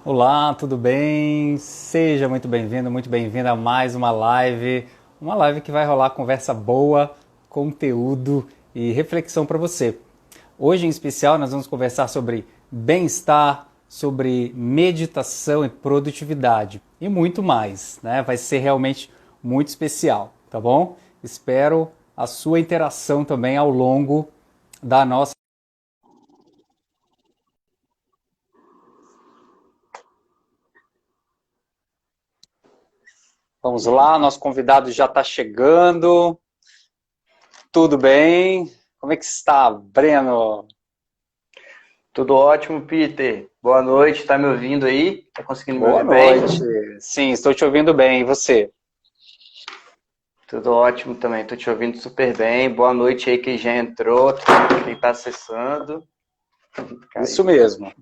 Olá, tudo bem? Seja muito bem-vindo, muito bem-vinda a mais uma live que vai rolar conversa boa, conteúdo e reflexão para você. Hoje, em especial, nós vamos conversar sobre bem-estar, sobre meditação e produtividade e muito mais, né? Vai ser realmente muito especial, tá bom? Espero a sua interação também ao longo da nossa. Vamos lá, nosso convidado já está chegando. Tudo bem? Como é que está, Breno? Tudo ótimo, Peter. Boa noite, tá me ouvindo aí? Tá conseguindo me Boa ouvir bem? noite. Sim, estou te ouvindo bem. E você? Tudo ótimo também, tô te ouvindo super bem. Boa noite aí quem já entrou, quem tá acessando. Isso Caiu. mesmo.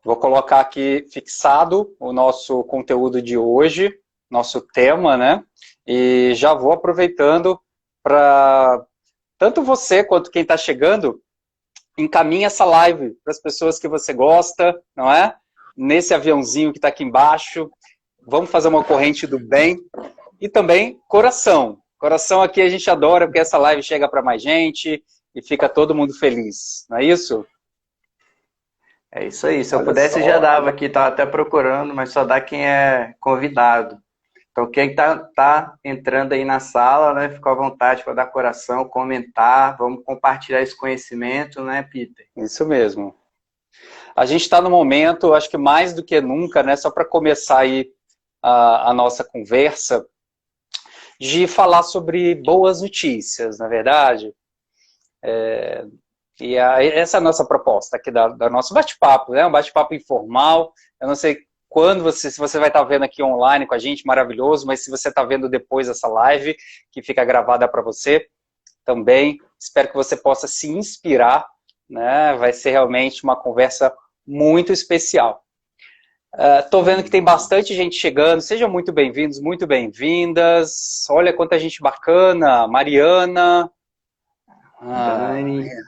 Vou colocar aqui fixado o nosso conteúdo de hoje, nosso tema, né? E já vou aproveitando para tanto você quanto quem está chegando, encaminhe essa live para as pessoas que você gosta, não é? Nesse aviãozinho que está aqui embaixo. Vamos fazer uma corrente do bem. E também coração. Coração aqui a gente adora, porque essa live chega para mais gente e fica todo mundo feliz. Não é isso? É isso aí, se eu Olha pudesse já só. dava aqui, tava até procurando, mas só dá quem é convidado. Então quem tá entrando aí na sala, né, fica à vontade para dar coração, comentar, vamos compartilhar esse conhecimento, né, Peter? Isso mesmo. A gente está no momento, acho que mais do que nunca, né, só para começar aí a nossa conversa, de falar sobre boas notícias, na verdade. Essa é a nossa proposta aqui da nosso bate-papo, né? Um bate-papo informal. Eu não sei quando se você vai estar vendo aqui online com a gente, maravilhoso, mas se você está vendo depois essa live, que fica gravada para você, também espero que você possa se inspirar, né? Vai ser realmente uma conversa muito especial. Estou vendo que tem bastante gente chegando, sejam muito bem-vindos, muito bem-vindas. Olha quanta gente bacana, Mariana, ah, Dani, Mariana,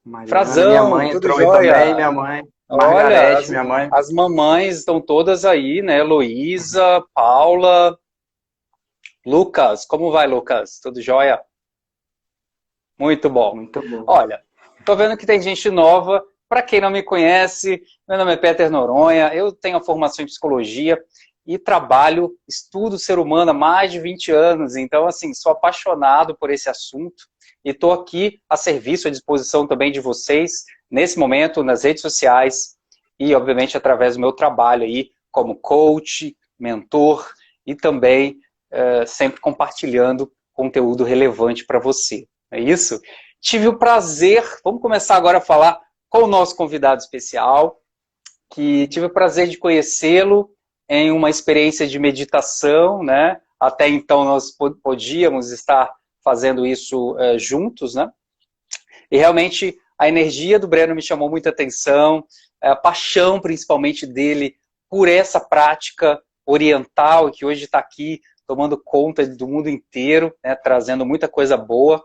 minha Frazão, mãe tudo entrou aí jóia? também, minha mãe, Olha, Margarete, minha mãe. as mamães estão todas aí, né? Heloísa, Paula, Lucas, como vai, Lucas? Tudo jóia? Muito bom. Muito bom. Olha, tô vendo que tem gente nova. Para quem não me conhece, meu nome é Peter Noronha, eu tenho a formação em psicologia e trabalho, estudo ser humano há mais de 20 anos, então, assim, sou apaixonado por esse assunto e estou aqui a serviço, à disposição também de vocês, nesse momento, nas redes sociais e, obviamente, através do meu trabalho aí como coach, mentor e também sempre compartilhando conteúdo relevante para você. É isso? Tive o prazer, vamos começar agora a falar com o nosso convidado especial, que tive o prazer de conhecê-lo em uma experiência de meditação, né? Até então nós podíamos estar fazendo isso juntos, né? E realmente a energia do Breno me chamou muita atenção, a paixão principalmente dele por essa prática oriental que hoje está aqui tomando conta do mundo inteiro, né? Trazendo muita coisa boa.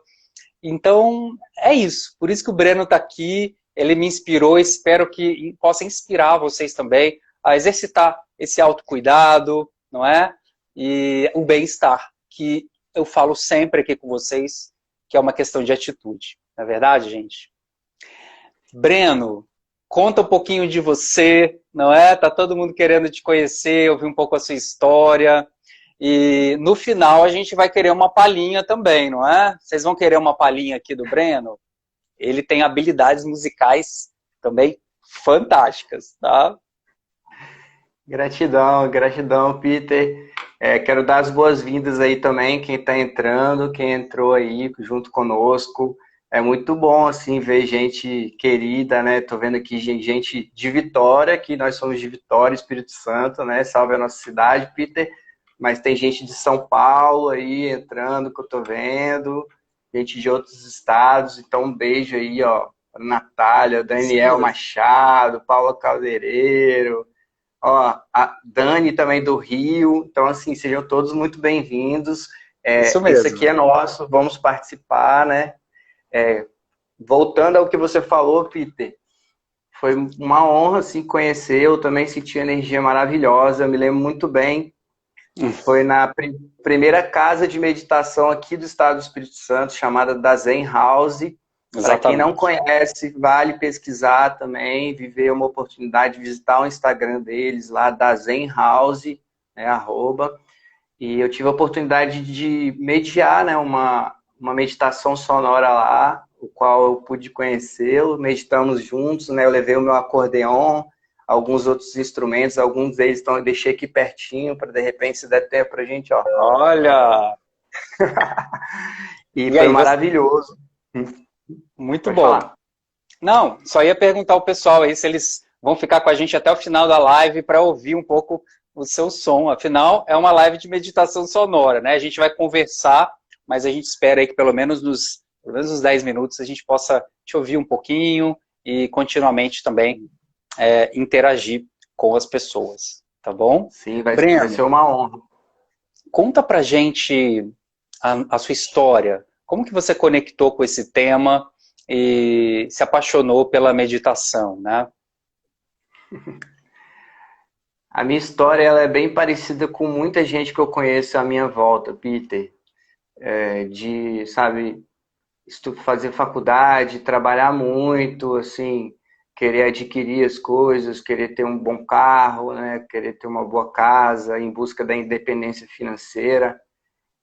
Então, é isso. Por isso que o Breno está aqui, ele me inspirou, espero que possa inspirar vocês também a exercitar esse autocuidado, não é? E o bem-estar, que eu falo sempre aqui com vocês, que é uma questão de atitude. Não é verdade, gente? Breno, conta um pouquinho de você, não é? Tá todo mundo querendo te conhecer, ouvir um pouco a sua história. E no final a gente vai querer uma palhinha também, não é? Vocês vão querer uma palhinha aqui do Breno? Ele tem habilidades musicais também fantásticas, tá? Gratidão, gratidão, Peter. Quero dar as boas-vindas aí também, quem está entrando, quem entrou aí junto conosco. É muito bom, assim, ver gente querida, né? Tô vendo aqui gente de Vitória, que nós somos de Vitória, Espírito Santo, né? Salve a nossa cidade, Peter. Mas tem gente de São Paulo aí entrando, que eu tô vendo. Gente de outros estados. Então, um beijo aí, ó, para Natália, Isso Daniel mesmo. Machado, Paula Caldeireiro. Ó, a Dani também do Rio. Então, assim, sejam todos muito bem-vindos. Isso Isso aqui mesmo. é nosso, vamos participar, né? Voltando ao que você falou, Peter, foi uma honra, assim, conhecer. Eu também senti uma energia maravilhosa. Eu me lembro muito bem. Foi na primeira casa de meditação aqui do estado do Espírito Santo, chamada da Zen House. Para quem não Exatamente. conhece, vale pesquisar também, viver uma oportunidade de visitar o Instagram deles lá, da Zen House, né, @. E eu tive a oportunidade de mediar, né, uma meditação sonora lá, o qual eu pude conhecê-lo. Meditamos juntos, né, eu levei o meu acordeon, alguns outros instrumentos, alguns deles eu deixei aqui pertinho, para de repente, se der tempo para a gente, ó. Olha! E E foi aí, você... maravilhoso. Muito Pode bom. falar. Não, só ia perguntar ao pessoal aí se eles vão ficar com a gente até o final da live para ouvir um pouco o seu som. Afinal, é uma live de meditação sonora, né? A gente vai conversar, mas a gente espera aí que pelo menos nos 10 minutos a gente possa te ouvir um pouquinho e continuamente também interagir com as pessoas, tá bom? Sim, vai Breno, ser uma honra. conta pra gente a sua história. Como que você conectou com esse tema e se apaixonou pela meditação, né? A minha história ela é bem parecida com muita gente que eu conheço à minha volta, Peter. De, sabe, fazer faculdade, trabalhar muito, assim, querer adquirir as coisas, querer ter um bom carro, né, querer ter uma boa casa, em busca da independência financeira.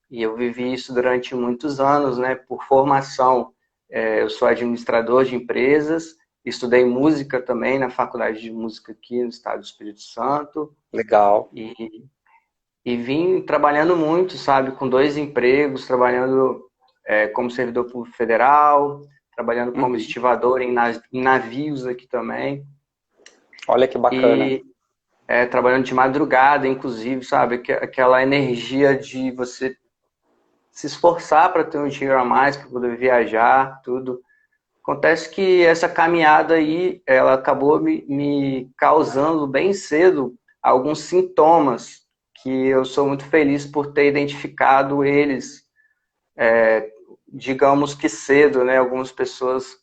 E eu vivi isso durante muitos anos, né, por formação. Eu sou administrador de empresas, estudei música também na Faculdade de Música aqui no estado do Espírito Santo, Legal. e vim trabalhando muito, sabe, com 2 empregos, trabalhando como servidor público federal, trabalhando como Uhum. estivador em navios aqui também, Olha que bacana. e trabalhando de madrugada, inclusive, sabe, aquela energia de você se esforçar para ter um dinheiro a mais, para poder viajar, tudo. Acontece que essa caminhada aí, ela acabou me causando bem cedo alguns sintomas que eu sou muito feliz por ter identificado eles, digamos que cedo, né? Algumas pessoas,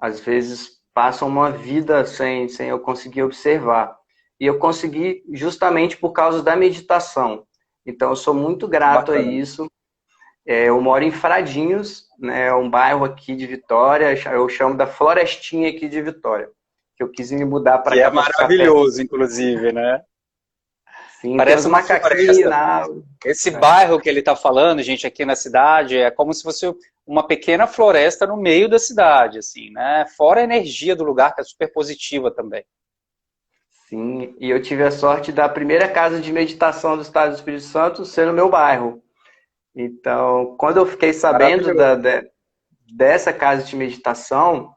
às vezes, passam uma vida sem eu conseguir observar. E eu consegui justamente por causa da meditação. Então, eu sou muito grato a Bacana. isso. Eu moro em Fradinhos, né, um bairro aqui de Vitória, eu chamo da Florestinha aqui de Vitória, que eu quis me mudar para Que é cá para ficar perto. maravilhoso, inclusive, né? Sim, tem Parece uns uma macaquinhos floresta. na... Esse bairro que ele está falando, gente, aqui na cidade, é como se fosse uma pequena floresta no meio da cidade, assim, né? Fora a energia do lugar, que é super positiva também. Sim, e eu tive a sorte da primeira casa de meditação do estado do Espírito Santo ser no meu bairro. Então, quando eu fiquei sabendo Maravilhoso. dessa casa de meditação,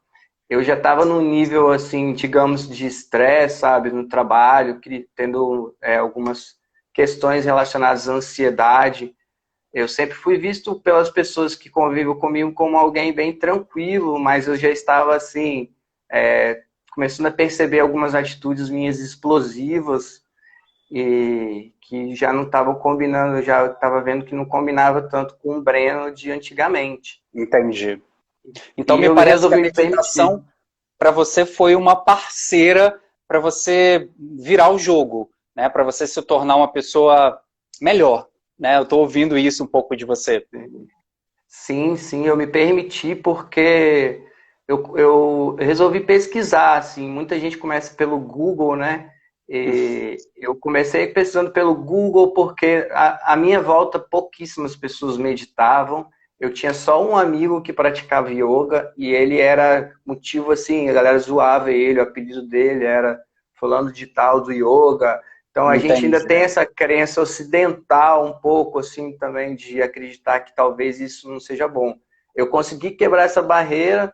eu já estava num nível, assim, digamos, de estresse, sabe, no trabalho, tendo algumas questões relacionadas à ansiedade. Eu sempre fui visto pelas pessoas que convivem comigo como alguém bem tranquilo, mas eu já estava, assim, começando a perceber algumas atitudes minhas explosivas e que já não estavam combinando, eu já estava vendo que não combinava tanto com o Breno de antigamente. Entendi. Então E me eu parece que a resolvi me permitir. meditação para você foi uma parceira para você virar o jogo, né? Para você se tornar uma pessoa melhor, né? Eu estou ouvindo isso um pouco de você. Sim, sim, eu me permiti porque eu resolvi pesquisar, assim, muita gente começa pelo Google, né? E eu comecei pesquisando pelo Google porque à minha volta pouquíssimas pessoas meditavam. Eu tinha só um amigo que praticava yoga e ele era motivo assim, a galera zoava ele, o apelido dele era fulano de tal do yoga. Então a gente ainda Entendi. tem essa crença ocidental um pouco assim também de acreditar que talvez isso não seja bom. Eu consegui quebrar essa barreira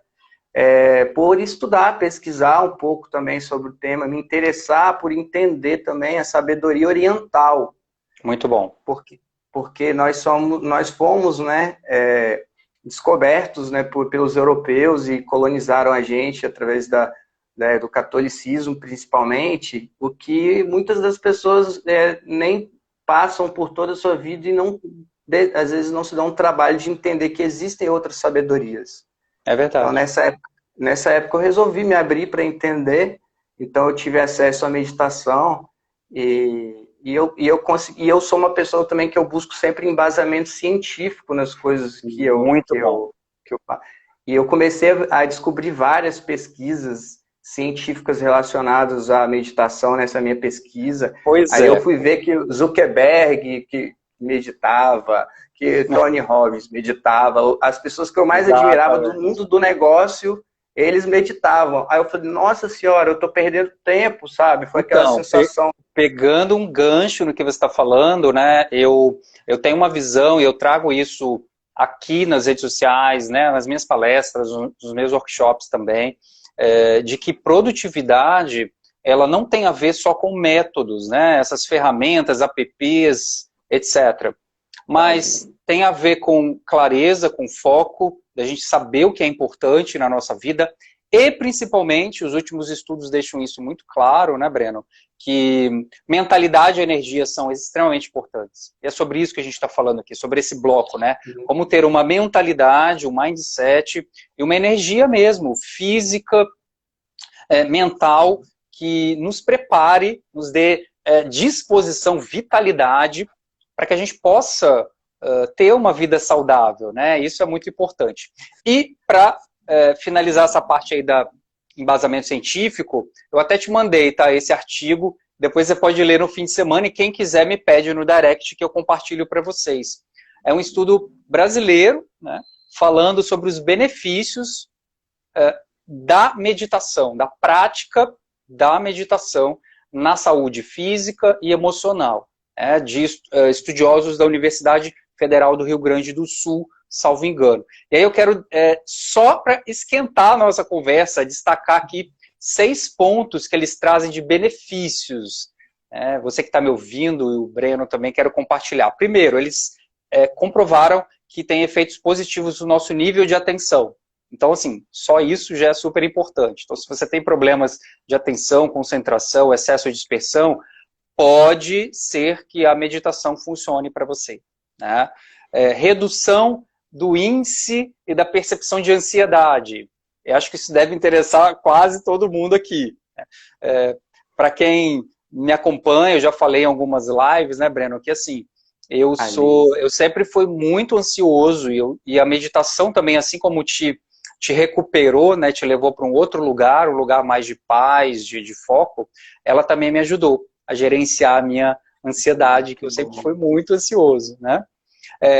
por estudar, pesquisar um pouco também sobre o tema, me interessar por entender também a sabedoria oriental, Muito bom. porque nós fomos, né, descobertos, né, pelos europeus e colonizaram a gente através do catolicismo, principalmente, o que muitas das pessoas nem passam por toda a sua vida e às vezes não se dão um trabalho de entender que existem outras sabedorias. É Então, verdade. nessa época eu resolvi me abrir para entender, então eu tive acesso à meditação e eu sou uma pessoa também que eu busco sempre embasamento científico nas coisas Muito bom. que eu faço. E eu comecei a descobrir várias pesquisas científicas relacionadas à meditação nessa minha pesquisa. Pois Aí eu é. fui ver que Zuckerberg que meditava, que Tony Robbins meditava, as pessoas que eu mais admirava do Exatamente. mundo do negócio, eles meditavam. Aí eu falei, nossa senhora, eu estou perdendo tempo, sabe? Foi aquela Então, sensação. pegando um gancho no que você está falando, né? Eu tenho uma visão e eu trago isso aqui nas redes sociais, né? Nas minhas palestras, nos meus workshops também, de que produtividade ela não tem a ver só com métodos, né? Essas ferramentas, apps, etc. Mas tem a ver com clareza, com foco, da gente saber o que é importante na nossa vida. E, principalmente, os últimos estudos deixam isso muito claro, né, Breno? Que mentalidade e energia são extremamente importantes. E é sobre isso que a gente está falando aqui, sobre esse bloco, né? Como ter uma mentalidade, um mindset e uma energia mesmo, física, mental, que nos prepare, nos dê disposição, vitalidade, para que a gente possa ter uma vida saudável, né? Isso é muito importante. E para finalizar essa parte aí da embasamento científico, eu até te mandei, tá, esse artigo, depois você pode ler no fim de semana e quem quiser me pede no direct que eu compartilho para vocês. É um estudo brasileiro, né, falando sobre os benefícios da meditação, da prática da meditação na saúde física e emocional, de estudiosos da Universidade Federal do Rio Grande do Sul, salvo engano. E aí eu quero, só para esquentar a nossa conversa, destacar aqui 6 pontos que eles trazem de benefícios. Você que está me ouvindo, e o Breno também, quero compartilhar. Primeiro, eles comprovaram que tem efeitos positivos no nosso nível de atenção. Então, assim, só isso já é super importante. Então, se você tem problemas de atenção, concentração, excesso de dispersão, pode ser que a meditação funcione para você, né? Redução do índice e da percepção de ansiedade. Eu acho que isso deve interessar quase todo mundo aqui. Para quem me acompanha, eu já falei em algumas lives, né, Breno, que assim, eu sempre fui muito ansioso e a meditação também, assim como te recuperou, né, te levou para um outro lugar, um lugar mais de paz, de foco, ela também me ajudou a gerenciar a minha ansiedade, que eu sempre fui muito ansioso, né?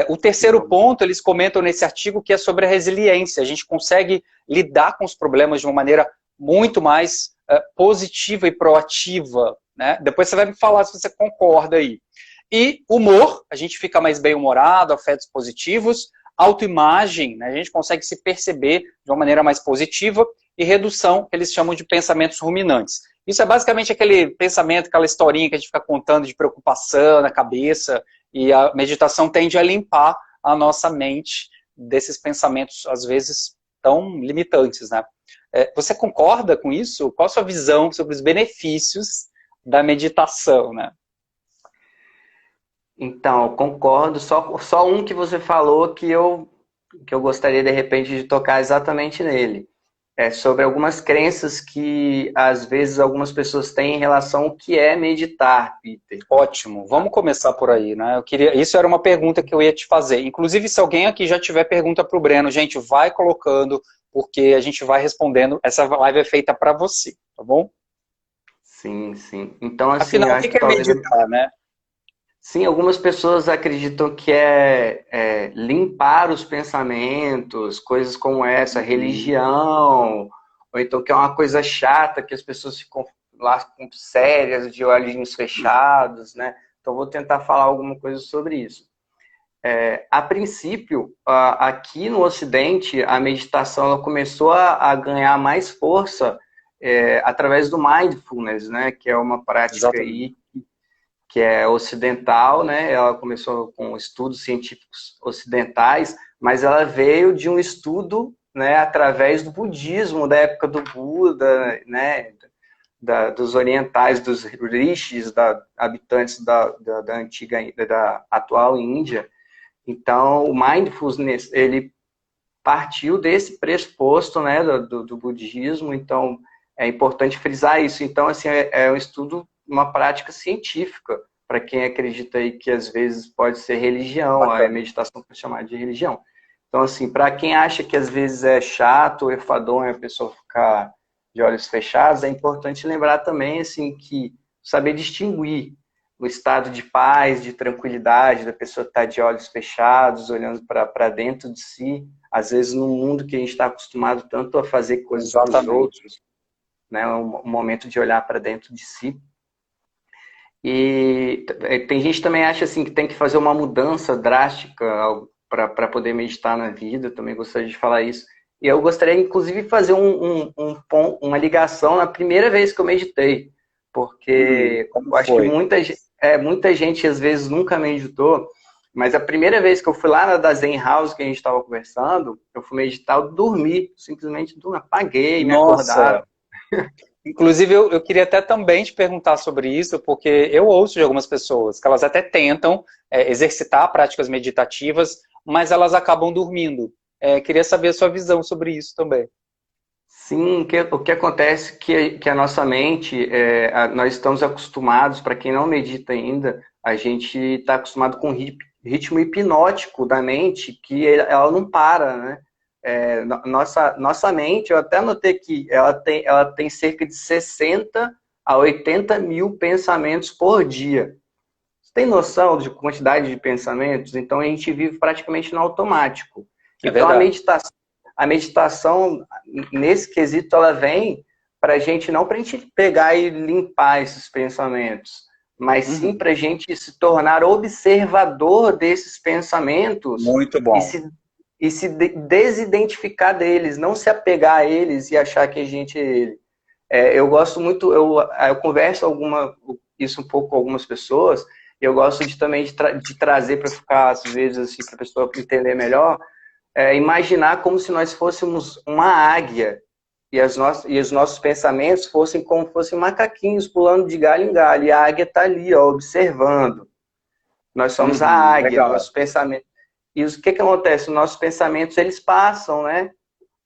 O terceiro ponto, eles comentam nesse artigo, que é sobre a resiliência. A gente consegue lidar com os problemas de uma maneira muito mais positiva e proativa, né? Depois você vai me falar se você concorda aí. E humor, a gente fica mais bem-humorado, afetos positivos. Autoimagem, né? A gente consegue se perceber de uma maneira mais positiva. E redução, que eles chamam de pensamentos ruminantes. Isso é basicamente aquele pensamento, aquela historinha que a gente fica contando de preocupação na cabeça, e a meditação tende a limpar a nossa mente desses pensamentos, às vezes, tão limitantes, né? Você concorda com isso? Qual a sua visão sobre os benefícios da meditação, né? Então, concordo. Só um que você falou que eu gostaria, de repente, de tocar exatamente nele. Sobre algumas crenças que, às vezes, algumas pessoas têm em relação ao que é meditar, Peter. Ótimo. Vamos começar por aí, né? Isso era uma pergunta que eu ia te fazer. Inclusive, se alguém aqui já tiver pergunta para o Breno, gente, vai colocando, porque a gente vai respondendo. Essa live é feita para você, tá bom? Sim, sim. Então, assim, afinal, o que é meditar, né? Sim, algumas pessoas acreditam que limpar os pensamentos, coisas como essa, religião, ou então que é uma coisa chata, que as pessoas ficam lá sérias, de olhinhos fechados, né? Então, vou tentar falar alguma coisa sobre isso. A princípio, aqui no Ocidente, a meditação ela começou a ganhar mais força através do mindfulness, né? Que é uma prática aí que é ocidental, né? Ela começou com estudos científicos ocidentais, mas ela veio de um estudo, né, através do budismo, da época do Buda, né, dos orientais, dos rishis, habitantes da antiga, da atual Índia. Então, o mindfulness, ele partiu desse pressuposto, né, do budismo. Então, É importante frisar isso. Então, assim, é um estudo, uma prática científica, para quem acredita aí que às vezes pode ser religião, a Bacana. meditação foi chamada de religião. Então, assim, para quem acha que às vezes é chato ou enfadonho a pessoa ficar de olhos fechados, é importante lembrar também, assim, que saber distinguir o estado de paz, de tranquilidade, da pessoa estar de olhos fechados, olhando para dentro de si, às vezes num mundo que a gente está acostumado tanto a fazer coisas para os Exatamente. outros, né, um momento de olhar para dentro de si. E tem gente que também acha assim que tem que fazer uma mudança drástica para poder meditar na vida. Eu também gostaria de falar isso. E eu gostaria, inclusive, de fazer uma ligação na primeira vez que eu meditei, porque Como eu acho que foi? muita gente às vezes nunca meditou, mas a primeira vez que eu fui lá na da Zen House que a gente estava conversando, eu fui meditar, eu dormi, simplesmente dormi, apaguei, me acordaram. Nossa, inclusive eu queria até também te perguntar sobre isso, porque eu ouço de algumas pessoas que elas até tentam exercitar práticas meditativas, mas elas acabam dormindo. Queria saber a sua visão sobre isso também. Sim, o que acontece é que a nossa mente, nós estamos acostumados, para quem não medita ainda, a gente está acostumado com o ritmo hipnótico da mente, que ela não para, né? Nossa mente, eu até notei que ela tem cerca de 60 a 80 mil pensamentos por dia. Você tem noção de quantidade de pensamentos? Então a gente vive praticamente no automático. É Então verdade. a meditação nesse quesito, ela vem para a gente, não para a gente pegar e limpar esses pensamentos, mas sim Uhum. para a gente se tornar observador desses pensamentos Muito e bom. se desidentificar deles, não se apegar a eles e achar que a gente é ele. Eu gosto muito, eu converso isso um pouco com algumas pessoas, e eu gosto também de trazer para ficar, às vezes, assim, para a pessoa entender melhor, imaginar como se nós fôssemos uma águia e os nossos pensamentos fossem como fossem macaquinhos pulando de galho em galho, e a águia está ali, ó, observando. Nós somos a Uhum. águia, Legal. nossos pensamentos. E o que acontece? Os nossos pensamentos, eles passam, né?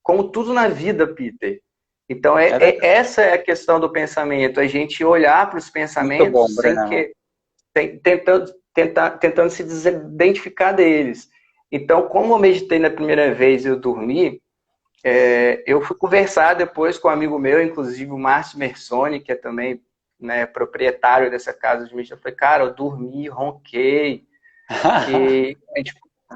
Como tudo na vida, Peter. Então, É verdade. essa é a questão do pensamento, a gente olhar para os Muito bom, pensamentos sem Breno. que, tentando se desidentificar deles. Então, como eu meditei na primeira vez e eu dormi, eu fui conversar depois com um amigo meu, inclusive o Márcio Mersoni, que é também, né, proprietário dessa casa de meditação. Eu falei, cara, eu dormi, ronquei,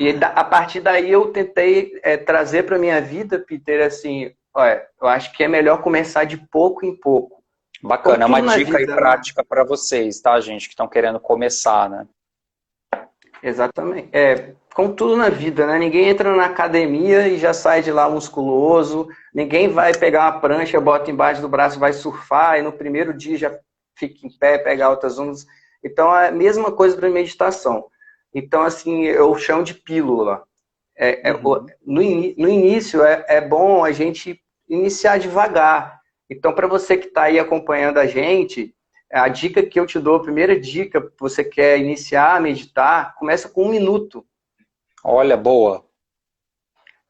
e a partir daí eu tentei trazer para minha vida, Peter, assim, olha, eu acho que é melhor começar de pouco em pouco. Como Bacana, é uma tudo na dica aí vida, né? prática para vocês, tá, gente, que estão querendo começar, né? Exatamente. Como tudo na vida, né? Ninguém entra na academia e já sai de lá musculoso. Ninguém vai pegar uma prancha, bota embaixo do braço, vai surfar e no primeiro dia já fica em pé, pega altas ondas. Então, é a mesma coisa para meditação. Então, assim, eu chamo de pílula. Uhum. No início, é bom a gente iniciar devagar. Então, para você que está aí acompanhando a gente, a dica que eu te dou, a primeira dica, você quer iniciar a meditar, começa com 1 minuto. Olha, boa.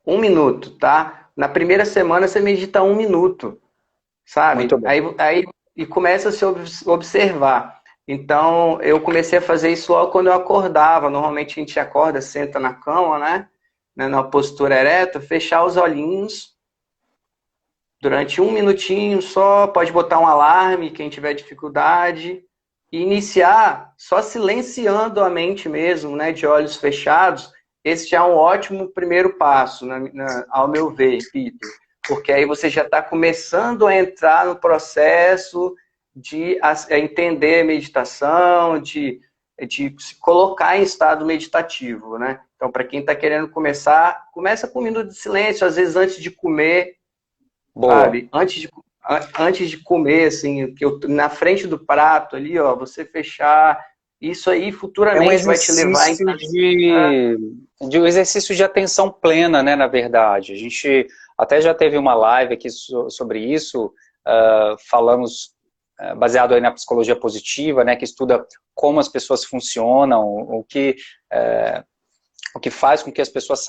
1 minuto, tá? Na primeira semana você medita 1 minuto, Muito sabe? bom. E começa a se observar. Então, eu comecei a fazer isso logo quando eu acordava. Normalmente a gente acorda, senta na cama, né? Na postura ereta, fechar os olhinhos durante 1 minutinho só, pode botar um alarme, quem tiver dificuldade, e iniciar só silenciando a mente mesmo, né, de olhos fechados. Esse já é um ótimo primeiro passo, ao meu ver, Peter, porque aí você já está começando a entrar no processo de entender a meditação, de se colocar em estado meditativo, né? Então, para quem está querendo começar, começa com 1 minuto de silêncio, às vezes antes de comer, Boa. sabe? Antes de comer, assim, na frente do prato ali, ó, você fechar, isso aí É um futuramente vai te levar em... exercício de um exercício de atenção plena, né, na verdade. A gente até já teve uma live aqui sobre isso, falamos baseado aí na psicologia positiva, né, que estuda como as pessoas funcionam, o que o que faz com que as pessoas,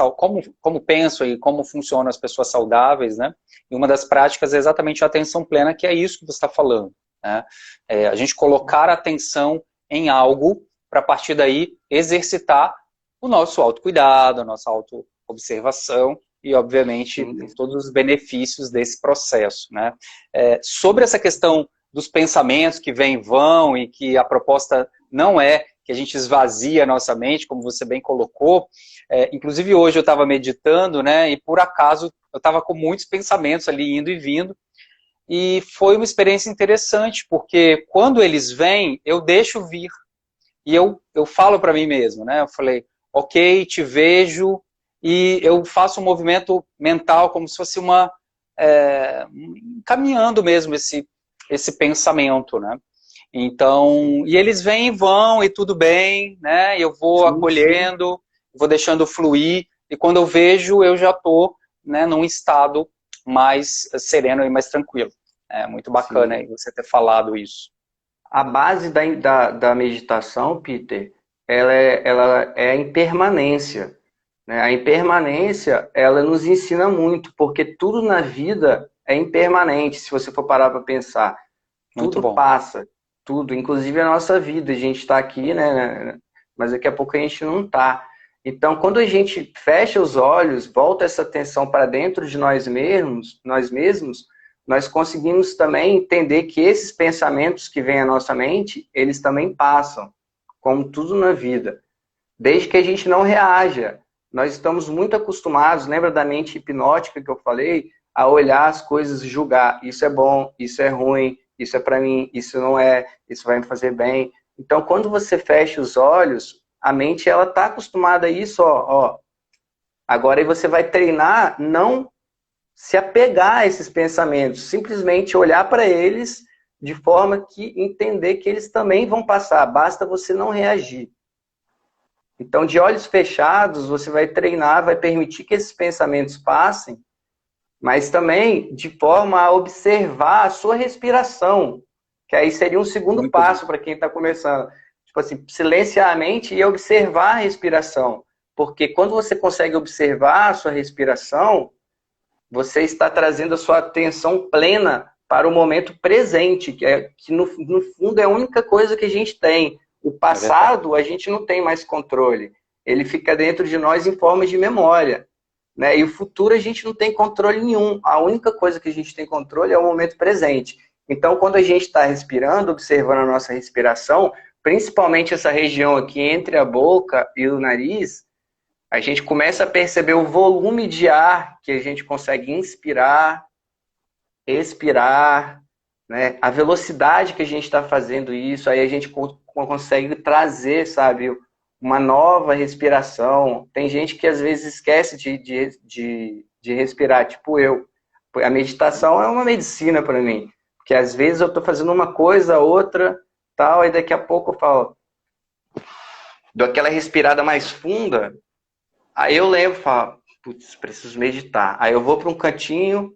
como pensam e como funcionam as pessoas saudáveis, né? E uma das práticas é exatamente a atenção plena, que é isso que você está falando, né? A gente colocar a atenção em algo para, a partir daí, exercitar o nosso autocuidado, a nossa auto-observação e, obviamente, todos os benefícios desse processo, né? Sobre essa questão dos pensamentos que vêm e vão e que a proposta não é que a gente esvazia a nossa mente, como você bem colocou. Inclusive hoje eu estava meditando, né, e por acaso eu estava com muitos pensamentos ali indo e vindo, e foi uma experiência interessante, porque quando eles vêm, eu deixo vir, e eu falo para mim mesmo, né, eu falei, ok, te vejo, e eu faço um movimento mental como se fosse caminhando mesmo esse pensamento, né. Então, e eles vêm e vão, e tudo bem, né? Eu vou acolhendo, vou deixando fluir, e quando eu vejo, eu já estou, né, num estado mais sereno e mais tranquilo. É muito bacana aí você ter falado isso. A base da meditação, Peter, ela é a impermanência, né? A impermanência, ela nos ensina muito, porque tudo na vida é impermanente, se você for parar para pensar. Muito Tudo bom. passa, tudo, inclusive a nossa vida. A gente está aqui, né? Mas daqui a pouco a gente não está. Então, quando a gente fecha os olhos, volta essa atenção para dentro de nós mesmos, nós conseguimos também entender que esses pensamentos que vêm à nossa mente, eles também passam, como tudo na vida. Desde que a gente não reaja. Nós estamos muito acostumados, lembra da mente hipnótica que eu falei? A olhar as coisas e julgar. Isso é bom, isso é ruim, isso é para mim, isso não é, isso vai me fazer bem. Então, quando você fecha os olhos, a mente ela está acostumada a isso, ó. Agora aí você vai treinar não se apegar a esses pensamentos, simplesmente olhar para eles de forma que entender que eles também vão passar, basta você não reagir. Então, de olhos fechados, você vai treinar, vai permitir que esses pensamentos passem, mas também de forma a observar a sua respiração, que aí seria um segundo Muito passo bom. para quem está começando. Tipo assim, silenciar a mente e observar a respiração. Porque quando você consegue observar a sua respiração, você está trazendo a sua atenção plena para o momento presente, que no fundo é a única coisa que a gente tem. O passado, a gente não tem mais controle. Ele fica dentro de nós em forma de memória. Né? E o futuro a gente não tem controle nenhum. A única coisa que a gente tem controle é o momento presente. Então, quando a gente está respirando, observando a nossa respiração, principalmente essa região aqui entre a boca e o nariz, a gente começa a perceber o volume de ar que a gente consegue inspirar, expirar, né? A velocidade que a gente está fazendo isso, aí a gente consegue trazer, sabe, uma nova respiração. Tem gente que às vezes esquece de respirar, tipo eu. A meditação é uma medicina para mim, porque às vezes eu estou fazendo uma coisa, outra, tal, e daqui a pouco eu falo, dou aquela respirada mais funda, aí eu lembro e falo, putz, preciso meditar. Aí eu vou para um cantinho,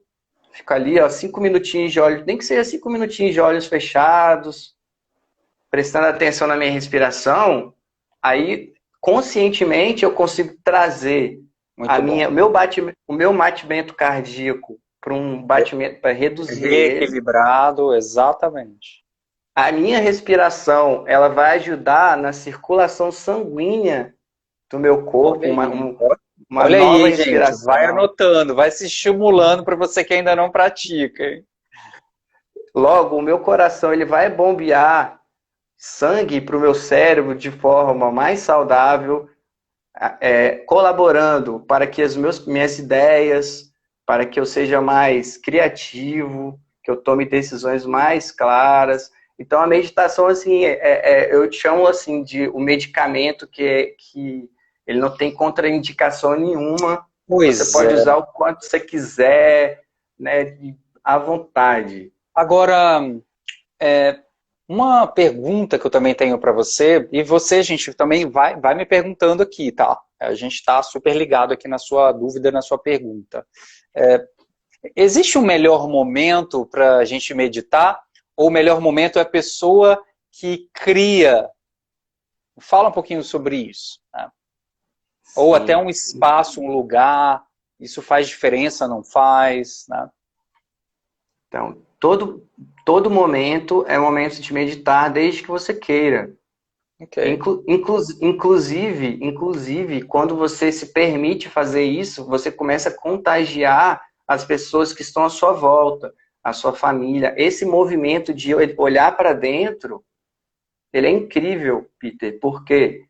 fico ali, ó, 5 minutinhos de olhos, nem que seja 5 minutinhos de olhos fechados, prestando atenção na minha respiração, aí conscientemente eu consigo trazer o meu batimento cardíaco para um batimento, para reduzir ele. Reequilibrado, exatamente. A minha respiração, ela vai ajudar na circulação sanguínea do meu corpo, uma Olha nova aí, respiração. gente, vai anotando, vai se estimulando para você que ainda não pratica. Hein? Logo, o meu coração ele vai bombear sangue para o meu cérebro de forma mais saudável, colaborando para que as minhas ideias, para que eu seja mais criativo, que eu tome decisões mais claras. Então, a meditação, assim, eu chamo assim de um medicamento que ele não tem contraindicação nenhuma. Você pode usar o quanto você quiser, né, à vontade. Agora, uma pergunta que eu também tenho para você, e você, gente, também vai me perguntando aqui, tá? A gente está super ligado aqui na sua dúvida, na sua pergunta. Existe um melhor momento para a gente meditar? Ou o melhor momento é a pessoa que cria? Fala um pouquinho sobre isso. Né? Ou até um Sim. espaço, um lugar, isso faz diferença, não faz, né? Então, todo momento é momento de meditar desde que você queira. Ok. Inclusive, quando você se permite fazer isso, você começa a contagiar as pessoas que estão à sua volta, a sua família. Esse movimento de olhar para dentro, ele é incrível, Peter, porque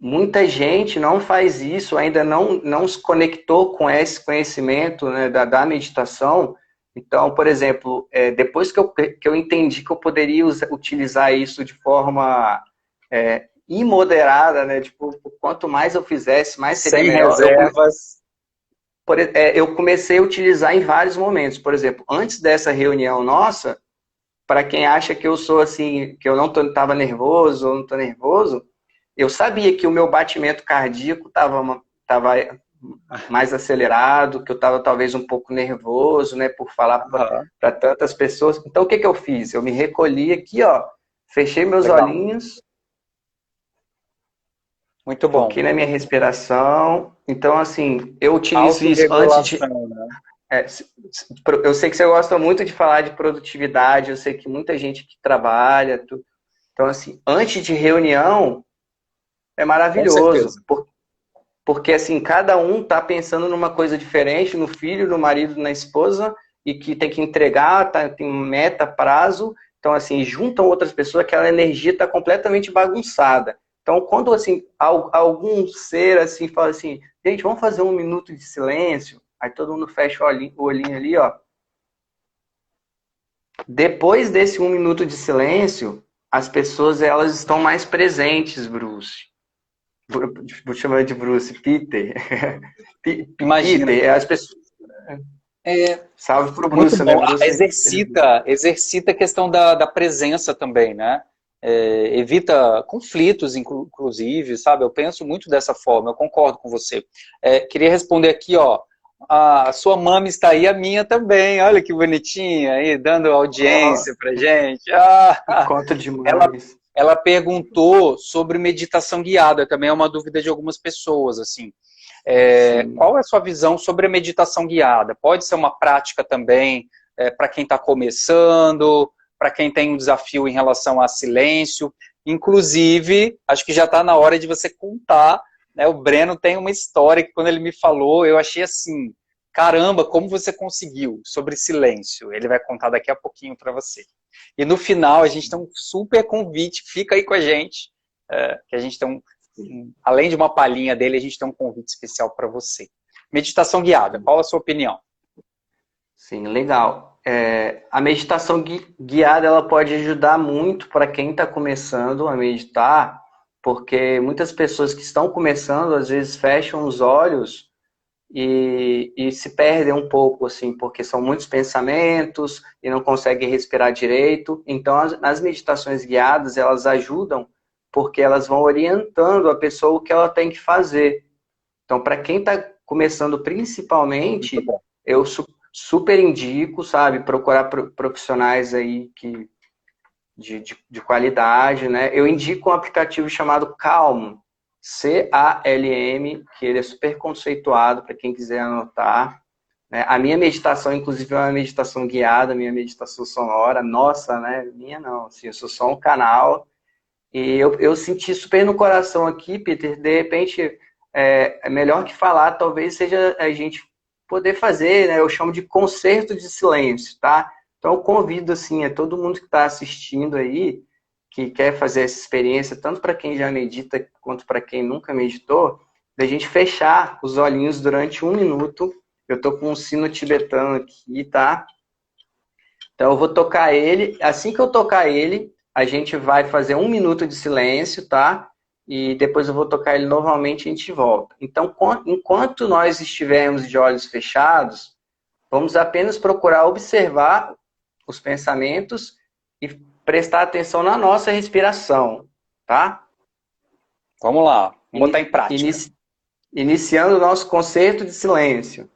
muita gente não faz isso, ainda não se conectou com esse conhecimento, né, da meditação. Então, por exemplo, depois que eu entendi que eu poderia utilizar isso de forma imoderada, né, tipo, quanto mais eu fizesse, mais seria Sem melhor, reservas. eu comecei a utilizar em vários momentos. Por exemplo, antes dessa reunião nossa, para quem acha que eu sou assim, que eu não estava nervoso ou não estou nervoso, eu sabia que o meu batimento cardíaco estava mais acelerado, que eu estava talvez um pouco nervoso, né, por falar Aham. para tantas pessoas. Então, o que eu fiz? Eu me recolhi aqui, ó, fechei meus Legal. olhinhos, Muito bom. foquei na minha respiração. Então, assim, eu utilizo isso antes de. Autorregulação, né? Eu sei que você gosta muito de falar de produtividade, eu sei que muita gente que trabalha. Então, assim, antes de reunião, é Com maravilhoso. certeza. Porque assim, cada um tá pensando numa coisa diferente, no filho, no marido, na esposa, e que tem que entregar, tem meta, prazo. Então, assim, juntam outras pessoas, aquela energia está completamente bagunçada. Então, quando assim, algum ser assim fala assim, gente, vamos fazer um minuto de silêncio, aí todo mundo fecha o olhinho ali, ó. Depois desse um minuto de silêncio, as pessoas elas estão mais presentes, Bruce. Vou chamar de Bruce, Peter. Imagina. Peter, as pessoas. É, Salve pro muito Bruce, né? bom. Bruce, Exercita a questão da presença também, né? Evita conflitos, inclusive, sabe? Eu penso muito dessa forma, eu concordo com você. Queria responder aqui, ó. A sua mãe está aí, a minha também. Olha que bonitinha aí, dando ó, audiência pra gente. Ah, conta ela, demais. ela perguntou sobre meditação guiada, também é uma dúvida de algumas pessoas, assim. Sim. Qual é a sua visão sobre a meditação guiada? Pode ser uma prática também para quem está começando, para quem tem um desafio em relação a silêncio. Inclusive, acho que já está na hora de você contar, né? O Breno tem uma história que quando ele me falou, eu achei assim, caramba, como você conseguiu sobre silêncio? Ele vai contar daqui a pouquinho para você. E no final, a gente tem um super convite, fica aí com a gente, que a gente tem além de uma palhinha dele, a gente tem um convite especial para você. Meditação guiada, qual a sua opinião? Sim, legal. A meditação guiada ela pode ajudar muito para quem está começando a meditar, porque muitas pessoas que estão começando às vezes fecham os olhos e se perdem um pouco, assim, porque são muitos pensamentos e não conseguem respirar direito. Então, as meditações guiadas, elas ajudam porque elas vão orientando a pessoa o que ela tem que fazer. Então, para quem está começando Muito principalmente, bom. eu super indico, sabe, procurar profissionais aí de qualidade, né? Eu indico um aplicativo chamado Calm, Calm, que ele é super conceituado para quem quiser anotar. Né? A minha meditação, inclusive, é uma meditação guiada, minha meditação sonora. Nossa, né? Minha não, assim, eu sou só um canal. E eu senti super no coração aqui, Peter, de repente, é melhor que falar, talvez seja a gente poder fazer, né? Eu chamo de concerto de silêncio, tá? Então, eu convido, assim, a todo mundo que está assistindo aí, que quer fazer essa experiência, tanto para quem já medita, quanto para quem nunca meditou, da gente fechar os olhinhos durante um minuto. Eu tô com um sino tibetano aqui, tá? Então, eu vou tocar ele. Assim que eu tocar ele, a gente vai fazer um minuto de silêncio, tá? E depois eu vou tocar ele novamente e a gente volta. Então, enquanto nós estivermos de olhos fechados, vamos apenas procurar observar os pensamentos e prestar atenção na nossa respiração, tá? Vamos lá, vamos botar Ini- em prática. inici- Iniciando o nosso concerto de silêncio.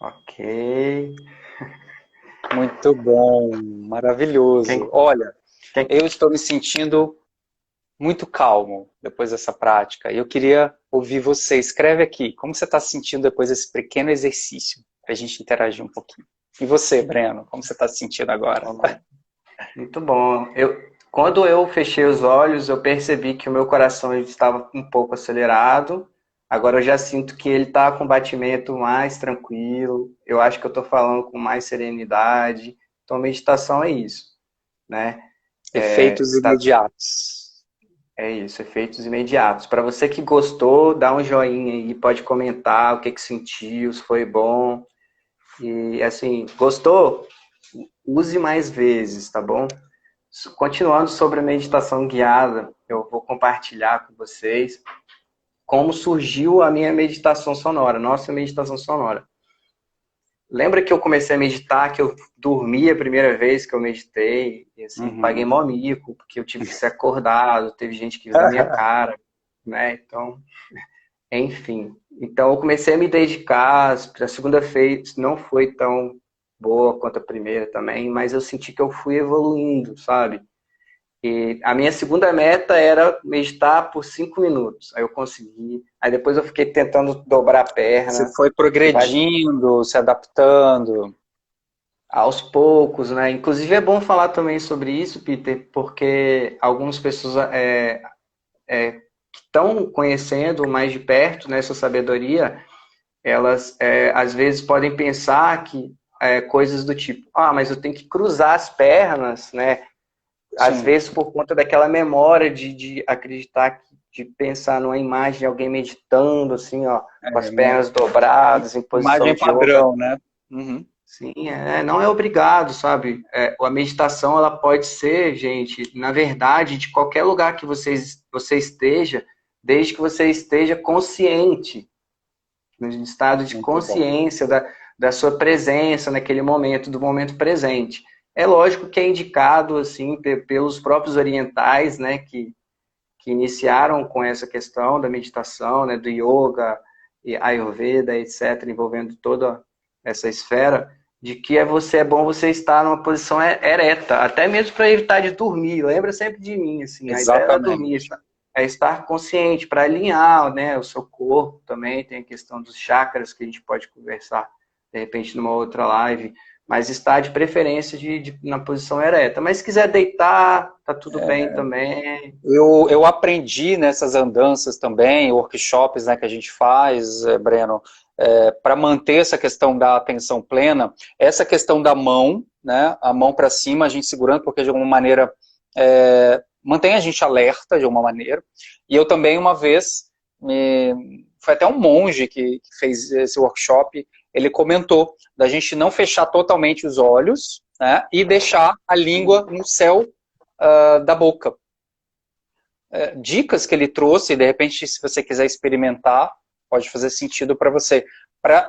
Ok. Muito bom, maravilhoso. Quem, Olha, quem... eu estou me sentindo muito calmo depois dessa prática. E eu queria ouvir você. Escreve aqui, como você está se sentindo depois desse pequeno exercício, para a gente interagir um pouquinho. E você, Breno, como você está se sentindo agora? Muito bom. Quando eu fechei os olhos, eu percebi que o meu coração estava um pouco acelerado. Agora eu já sinto que ele está com batimento mais tranquilo. Eu acho que eu estou falando com mais serenidade. Então, meditação é isso, né? Efeitos Tá, imediatos. é isso, efeitos imediatos. Para você que gostou, dá um joinha aí, pode comentar o que que sentiu, se foi bom. E assim, gostou? Use mais vezes, tá bom? Continuando sobre a meditação guiada, eu vou compartilhar com vocês como surgiu a minha meditação sonora, nossa meditação sonora. Lembra que eu comecei a meditar, que eu dormi a primeira vez que eu meditei, e assim, paguei Uhum. mó mico, porque eu tive que ser acordado, teve gente que viu na minha cara, né? Então, enfim. Então, eu comecei a me dedicar, a segunda vez não foi tão boa quanto a primeira também, mas eu senti que eu fui evoluindo, sabe? E a minha segunda meta era meditar por 5 minutos. Aí eu consegui. Aí depois eu fiquei tentando dobrar a Você perna. foi E vai progredindo, se adaptando. aos poucos, né? Inclusive é bom falar também sobre isso, Peter, porque algumas pessoas que estão conhecendo mais de perto nessa sabedoria, elas às vezes podem pensar que coisas do tipo, mas eu tenho que cruzar as pernas, né? Às Sim. vezes por conta daquela memória de acreditar, de pensar numa imagem de alguém meditando, assim, ó, com as É uma pernas dobradas, em posição imagem de yoga. padrão, né? Uhum. Sim, não é obrigado, sabe? A meditação, ela pode ser, gente, na verdade, de qualquer lugar que você esteja, desde que você esteja consciente, no estado de Muito bom. consciência da sua presença naquele momento, do momento presente. É lógico que é indicado, assim, pelos próprios orientais, né, que iniciaram com essa questão da meditação, né, do yoga, e Ayurveda, etc., envolvendo toda essa esfera, de que é bom você estar numa posição ereta, até mesmo para evitar de dormir. Lembra sempre de mim, assim, a ideia não é dormir, Exatamente. é estar consciente para alinhar, né, o seu corpo também. Tem a questão dos chakras que a gente pode conversar de repente numa outra live, mas estar de preferência na posição ereta. Mas se quiser deitar, tá tudo bem também. Eu aprendi nessas andanças também, workshops, né, que a gente faz, Breno, para manter essa questão da atenção plena, essa questão da mão, né, a mão para cima, a gente segurando, porque de alguma maneira mantém a gente alerta de alguma maneira. E eu também, uma vez, foi até um monge que fez esse workshop, ele comentou da gente não fechar totalmente os olhos, né, e deixar a língua no céu da boca. Dicas que ele trouxe, de repente, se você quiser experimentar, pode fazer sentido para você.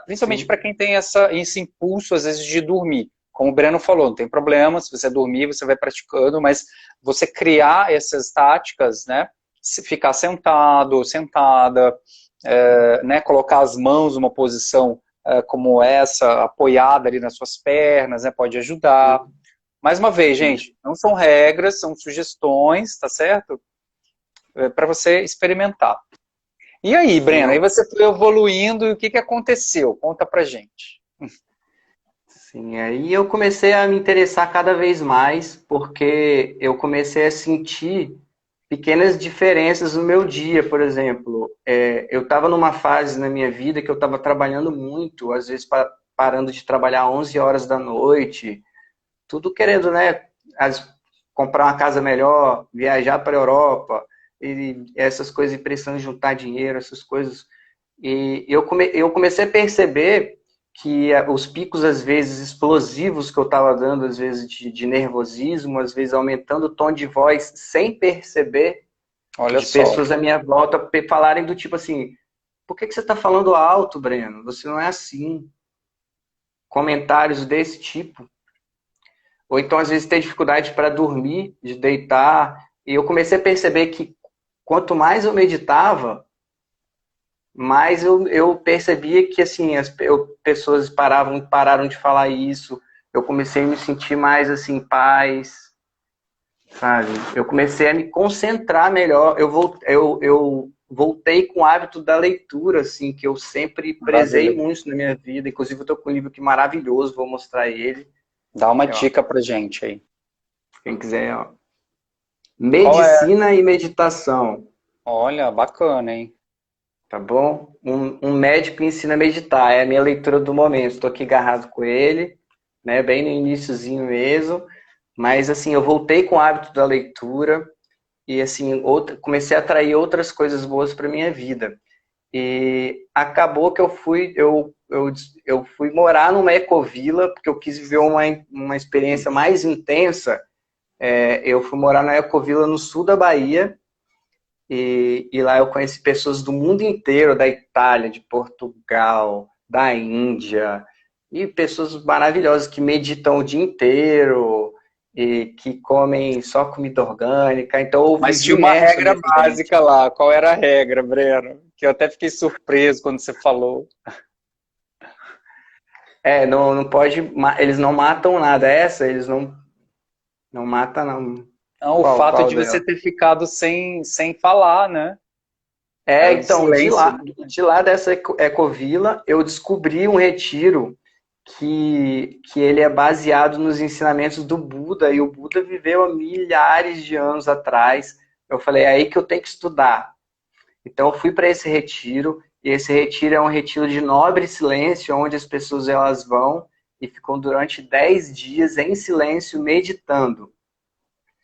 Principalmente para Sim. quem tem esse impulso, às vezes, de dormir. Como o Breno falou, não tem problema, se você dormir, você vai praticando, mas você criar essas táticas, né? Se ficar sentado, sentada, né, colocar as mãos numa posição como essa, apoiada ali nas suas pernas, né, pode ajudar. Mais uma vez, Isso. gente, não são regras, são sugestões, tá certo? Para você experimentar. E aí, Sim, Breno, aí você foi evoluindo e o que, que aconteceu? Conta pra gente. sim, aí eu comecei a me interessar cada vez mais, porque eu comecei a sentir pequenas diferenças no meu dia, por exemplo. Eu estava numa fase na minha vida que eu estava trabalhando muito, às vezes parando de trabalhar 11 horas da noite, tudo querendo, né, comprar uma casa melhor, viajar para a Europa, e essas coisas, e precisando juntar dinheiro, essas coisas. E eu comecei a perceber que os picos, às vezes, explosivos que eu estava dando, às vezes, de nervosismo, às vezes aumentando o tom de voz sem perceber, Olha de só. pessoas à minha volta falarem do tipo assim, por que você está falando alto, Breno? Você não é assim. Comentários desse tipo. Ou então, às vezes, ter dificuldade para dormir, de deitar. E eu comecei a perceber que quanto mais eu meditava, mas eu percebia que, assim, pessoas pararam de falar isso, eu comecei a me sentir mais, assim, paz, sabe? Eu comecei a me concentrar melhor, eu voltei com o hábito da leitura, assim, que eu sempre prezei Maravilha. muito na minha vida, inclusive eu tô com um livro aqui maravilhoso, vou mostrar ele, Dá uma ó, dica pra gente aí. quem quiser, ó. Qual é? Medicina e Meditação. Olha, bacana, hein? Tá bom? Um médico ensina a meditar, é a minha leitura do momento. Estou aqui agarrado com ele, né? Bem no iniciozinho mesmo, mas assim, eu voltei com o hábito da leitura e assim, comecei a atrair outras coisas boas para minha vida. E acabou que eu fui morar numa ecovila, porque eu quis viver uma experiência mais intensa. Eu fui morar na ecovila no sul da Bahia, e lá eu conheci pessoas do mundo inteiro, da Itália, de Portugal, da Índia, e pessoas maravilhosas que meditam o dia inteiro e que comem só comida orgânica. Então eu Mas vivi tinha uma imerso regra nesse ambiente. básica lá. Qual era a regra, Breno? Que eu até fiquei surpreso quando você falou. Não pode, eles não matam nada. Eles não matam não. Não, o fato Qual de você dela? ter ficado sem falar, né? Era um Então, silêncio. de lá dessa ecovila, eu descobri um retiro que ele é baseado nos ensinamentos do Buda, e o Buda viveu há milhares de anos atrás. Eu falei, é aí que eu tenho que estudar. Então, eu fui para esse retiro, e esse retiro é um retiro de nobre silêncio, onde as pessoas elas vão e ficam durante 10 dias em silêncio, meditando. Tá?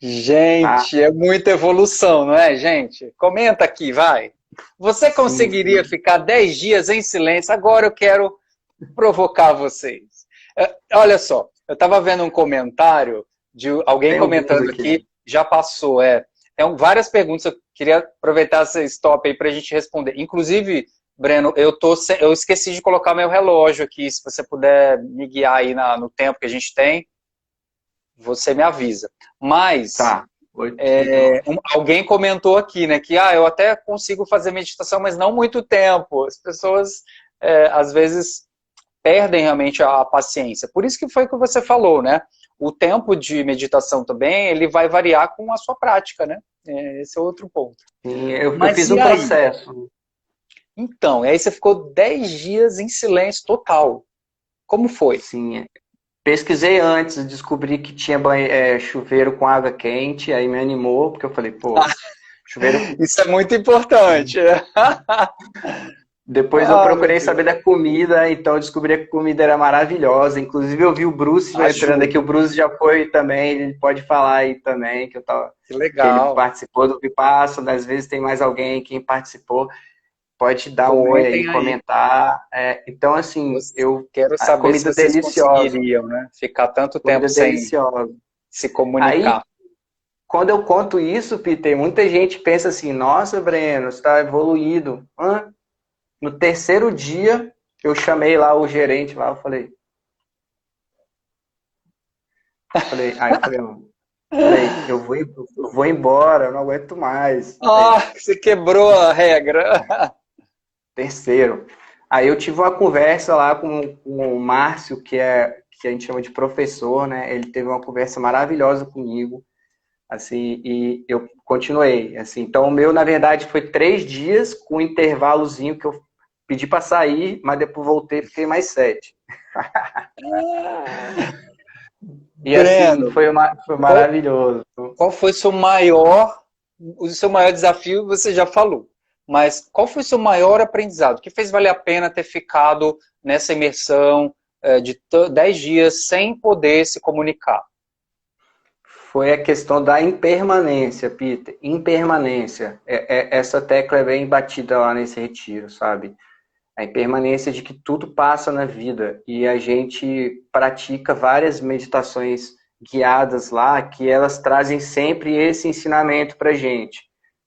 Gente, é muita evolução, não é, gente? Comenta aqui, vai. Você Sim, conseguiria sim. ficar 10 dias em silêncio? Agora eu quero provocar vocês. Olha só, eu estava vendo um comentário de alguém Tem alguns comentando aqui. aqui, já passou, várias perguntas, eu queria aproveitar esse stop aí para a gente responder. Inclusive, Breno, eu esqueci de colocar meu relógio aqui, se você puder me guiar aí no tempo que a gente tem, você me avisa. Mas Tá. 8h39. alguém comentou aqui, né, que eu até consigo fazer meditação, mas não muito tempo. As pessoas, às vezes, perdem realmente a paciência. Por isso que foi o que você falou, né? O tempo de meditação também, ele vai variar com a sua prática, né? Esse é outro ponto. Sim, eu Mas fiz e um aí? processo. Então, aí você ficou 10 dias em silêncio total. Como foi? Sim, pesquisei antes, descobri que tinha chuveiro com água quente, aí me animou, porque eu falei, pô, chuveiro. Isso é muito importante. Depois eu Ah, meu procurei saber Deus. da comida, então eu descobri que a comida era maravilhosa. Inclusive eu vi o Bruce entrando aqui, Ajuda. o Bruce já foi também, ele pode falar aí também, Que que ele legal. participou do Vipassana, às vezes tem mais alguém quem participou, pode dar um oi aí, Comentem aí. comentar. Então, assim, Quero a saber se comida vocês deliciosa, conseguiriam, né? Ficar tanto tempo comida sem deliciosa. se Aí comunicar. quando eu conto isso, Peter, muita gente pensa assim, nossa, Breno, você está evoluído. No terceiro dia, eu chamei lá o gerente lá, eu falei, eu vou embora, eu não aguento mais. Você quebrou a regra. Terceiro. Aí eu tive uma conversa lá com o Márcio, que a gente chama de professor, né? Ele teve uma conversa maravilhosa comigo. Assim, e eu continuei, assim, então o meu, na verdade, foi 3 dias, com um intervalozinho que eu pedi para sair, mas depois voltei e fiquei mais 7. E assim, Breno, foi qual, maravilhoso. qual foi o seu maior desafio? Você já falou. Mas qual foi o seu maior aprendizado? O que fez valer a pena ter ficado nessa imersão de 10 dias sem poder se comunicar? Foi a questão da impermanência, Peter, impermanência. Essa tecla é bem batida lá nesse retiro, sabe? A impermanência de que tudo passa na vida, e a gente pratica várias meditações guiadas lá, que elas trazem sempre esse ensinamento para gente,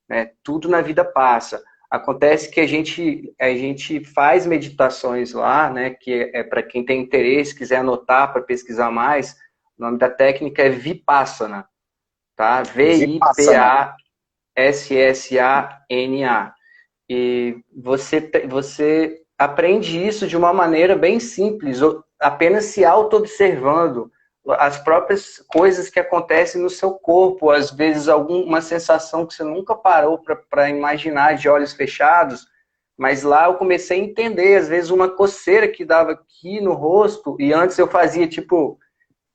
né? Tudo na vida passa. Acontece que a gente faz meditações lá, né? Que é para quem tem interesse, quiser anotar para pesquisar mais. O nome da técnica é Vipassana, tá? Vipassana. Vipassana. E você aprende isso de uma maneira bem simples, apenas se auto-observando as próprias coisas que acontecem no seu corpo, às vezes alguma sensação que você nunca parou para imaginar de olhos fechados, mas lá eu comecei a entender, às vezes uma coceira que dava aqui no rosto, e antes eu fazia tipo,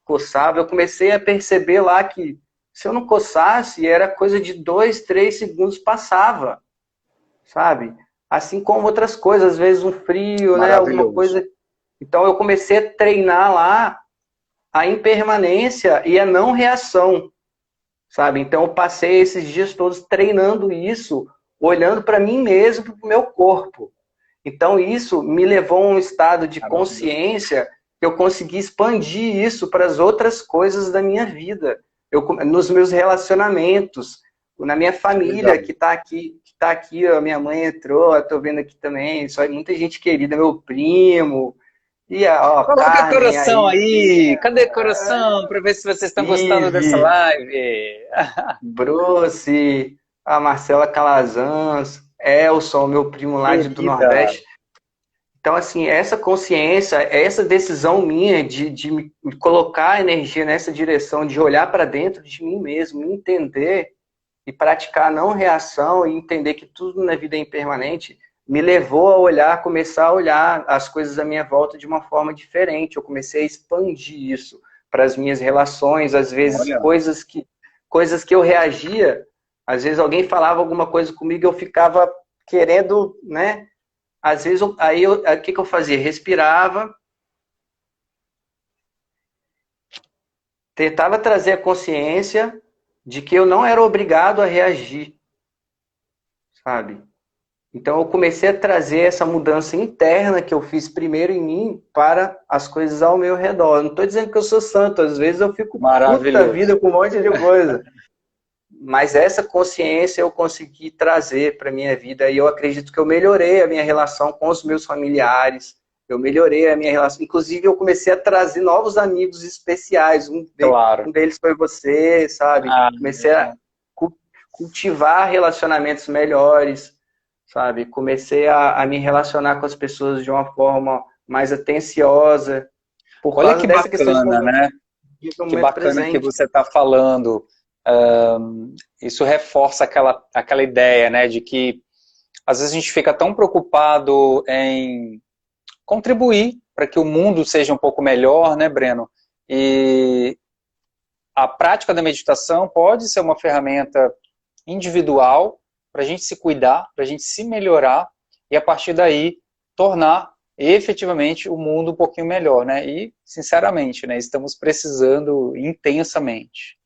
coçava, eu comecei a perceber lá que se eu não coçasse, era coisa de 2, 3 segundos passava, sabe? Assim como outras coisas, às vezes um frio, né, alguma Maravilhoso. coisa. Então eu comecei a treinar lá a impermanência e a não reação, sabe? Então eu passei esses dias todos treinando isso, olhando para mim mesmo, para o meu corpo. Então isso me levou a um estado de Maravilhoso. consciência que eu consegui expandir isso para as outras coisas da minha vida, nos meus relacionamentos, na minha Que família legal. que tá aqui, a minha mãe entrou, estou vendo aqui também, só muita gente querida, meu primo, e ó, Coloca Carmen coração aí, aí. Cadê coração? Para ver se vocês estão gostando dessa Ive, live. Bruce, a Marcela Calazans, Elson, meu primo lá do Querida. Nordeste. Então, assim, essa consciência, essa decisão minha de me colocar a energia nessa direção, de olhar para dentro de mim mesmo, me entender e praticar a não reação e entender que tudo na vida é impermanente, me levou a olhar, começar a olhar as coisas à minha volta de uma forma diferente. Eu comecei a expandir isso para as minhas relações, às vezes Olha, coisas que eu reagia, às vezes alguém falava alguma coisa comigo, eu ficava querendo, né? Às vezes, o que eu fazia? Respirava, tentava trazer a consciência de que eu não era obrigado a reagir, sabe? Então eu comecei a trazer essa mudança interna que eu fiz primeiro em mim para as coisas ao meu redor. Eu não estou dizendo que eu sou santo, às vezes eu fico puta maravilhoso. vida com um monte de coisa. Mas essa consciência eu consegui trazer para a minha vida e eu acredito que eu melhorei a minha relação com os meus familiares, eu melhorei a minha relação. Inclusive, eu comecei a trazer novos amigos especiais. Claro. Um deles foi você, sabe? Ah, Comecei a cultivar relacionamentos melhores, sabe? Comecei a me relacionar com as pessoas de uma forma mais atenciosa, por olha causa que dessa questão de bacana, né? viver o Que momento bacana que presente. você está falando. Isso reforça aquela ideia, né, de que às vezes a gente fica tão preocupado em contribuir para que o mundo seja um pouco melhor, né, Breno? E a prática da meditação pode ser uma ferramenta individual para a gente se cuidar, para a gente se melhorar e a partir daí tornar efetivamente o mundo um pouquinho melhor, né? E, sinceramente, né, estamos precisando intensamente.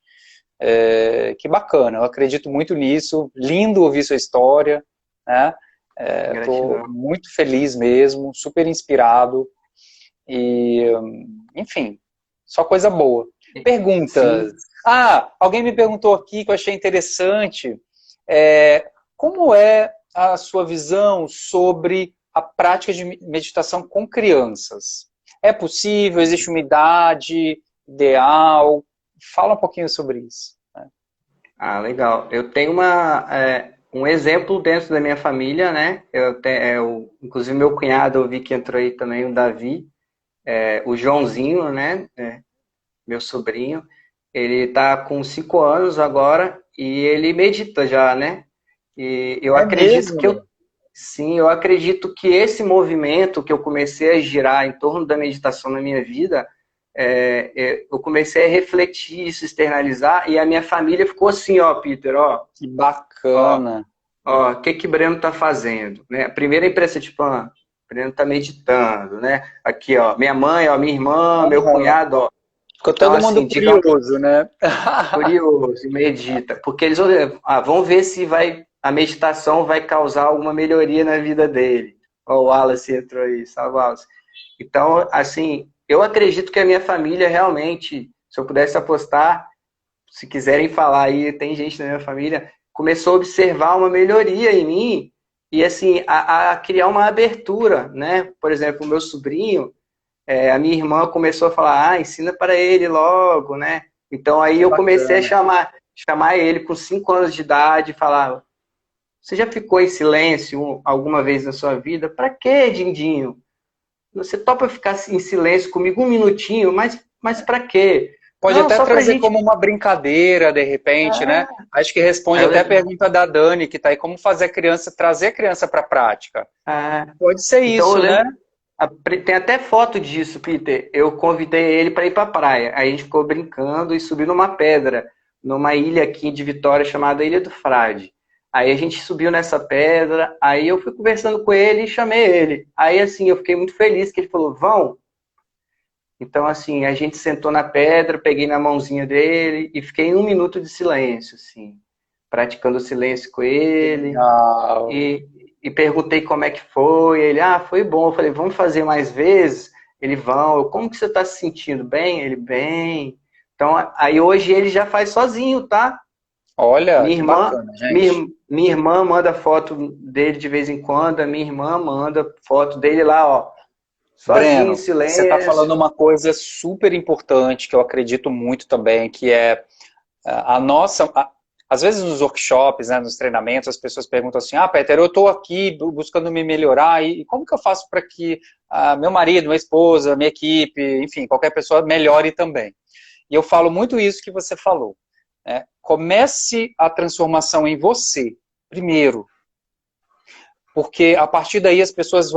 Que bacana, eu acredito muito nisso, lindo ouvir sua história, né? Estou Gratidão. muito feliz mesmo, super inspirado e, enfim, só coisa boa. Perguntas. Sim. Alguém me perguntou aqui que eu achei interessante. Como é a sua visão sobre a prática de meditação com crianças? É possível? Existe uma idade ideal? Fala um pouquinho sobre isso. Ah, legal. Eu tenho um exemplo dentro da minha família, né? Inclusive, meu cunhado, eu vi que entrou aí também, o Davi, o Joãozinho, né? Meu sobrinho. Ele tá com 5 anos agora e ele medita já, né? E eu É acredito que mesmo? sim, eu acredito que esse movimento que eu comecei a girar em torno da meditação na minha vida, eu comecei a refletir isso, externalizar, e a minha família ficou assim, ó, Peter, Que ó, bacana. o que Breno tá fazendo, né? A primeira impressão, tipo, Breno tá meditando, né? Aqui, ó, minha mãe, ó, minha irmã, meu Uhum. cunhado, ó. Ficou Então, todo mundo assim, digamos, curioso, né? curioso, medita, porque eles vão ver se a meditação vai causar alguma melhoria na vida dele. Ó, o Wallace entrou aí, salve, Wallace. Então, assim, eu acredito que a minha família realmente, se eu pudesse apostar, se quiserem falar aí, tem gente na minha família, começou a observar uma melhoria em mim e, assim, a criar uma abertura, né? Por exemplo, o meu sobrinho, a minha irmã começou a falar, ensina para ele logo, né? Então, aí Que eu comecei a bacana. chamar ele com 5 anos de idade e falar, Você já ficou em silêncio alguma vez na sua vida? Para quê, Dindinho? Você topa ficar em silêncio comigo um minutinho, mas para quê? Pode Não, até só pra trazer gente... como uma brincadeira, de repente, né? Acho que responde até a pergunta da Dani, que está aí, como fazer a criança, trazer a criança para a prática. Pode ser Então eu isso, né? lembro, tem até foto disso, Peter. Eu convidei ele para ir para a praia. Aí a gente ficou brincando e subiu numa pedra, numa ilha aqui de Vitória chamada Ilha do Frade. Aí a gente subiu nessa pedra, aí eu fui conversando com ele e chamei ele. Aí assim, eu fiquei muito feliz que ele falou, vão. Então assim, a gente sentou na pedra, peguei na mãozinha dele e fiquei em um minuto de silêncio, assim, praticando o silêncio com ele. Legal. E perguntei como é que foi. Ele, foi bom. Eu falei, vamos fazer mais vezes? Ele, vão. Eu, como que você está se sentindo? Bem? Ele, bem. Então, aí hoje ele já faz sozinho, tá? Olha, Minha que irmã, bacana, gente. minha irmã manda foto dele de vez em quando, a minha irmã manda foto dele lá, ó, sozinho, em Breno, você está falando silêncio. uma coisa super importante que eu acredito muito também, que é a nossa. Às vezes nos workshops, né, nos treinamentos, as pessoas perguntam assim: Peter, eu estou aqui buscando me melhorar, e como que eu faço para que meu marido, minha esposa, minha equipe, enfim, qualquer pessoa melhore também? E eu falo muito isso que você falou. Né? Comece a transformação em você, primeiro, porque a partir daí as pessoas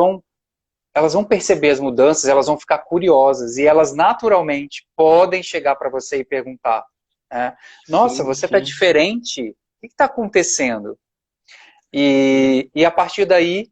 elas vão perceber as mudanças, elas vão ficar curiosas e elas naturalmente podem chegar para você e perguntar, né? Nossa, Sim, você está sim. diferente? O que está acontecendo? E a partir daí,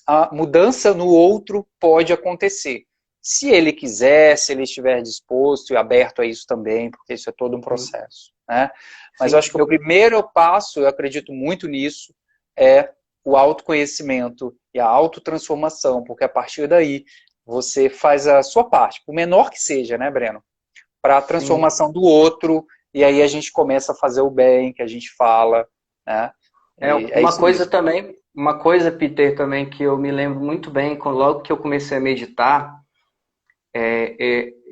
a mudança no outro pode acontecer. Se ele quiser, se ele estiver disposto e aberto a isso também, porque isso é todo um processo, né? Mas eu Sim. acho que o primeiro passo, eu acredito muito nisso, é o autoconhecimento e a autotransformação, porque a partir daí você faz a sua parte, por menor que seja, né, Breno? Para a Sim. transformação do outro, e aí a gente começa a fazer o bem que a gente fala, né? E é Uma isso coisa mesmo. também, uma coisa, Peter, também que eu me lembro muito bem, logo que eu comecei a meditar,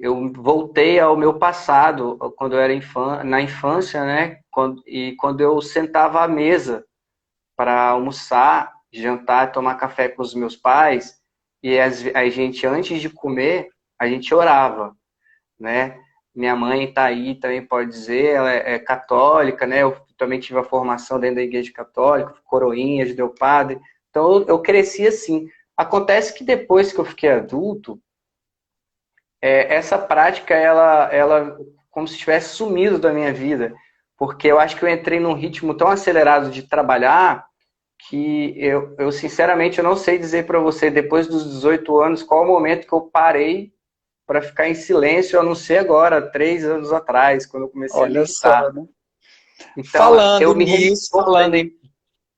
eu voltei ao meu passado, quando eu era na infância, né? Quando eu sentava à mesa para almoçar, jantar, tomar café com os meus pais, e a gente, antes de comer, a gente orava, né? Minha mãe está aí, também pode dizer, ela é católica, né? Eu também tive a formação dentro da igreja católica, coroinha, judeu padre. Então eu cresci assim. Acontece que depois que eu fiquei adulto, essa prática, ela como se tivesse sumido da minha vida, porque eu acho que eu entrei num ritmo tão acelerado de trabalhar que eu sinceramente eu não sei dizer para você, depois dos 18 anos, qual o momento que eu parei para ficar em silêncio, a não ser agora, 3 anos atrás, quando eu comecei a Olha só, meditar. né? Então, Falando eu me nisso, revoltei.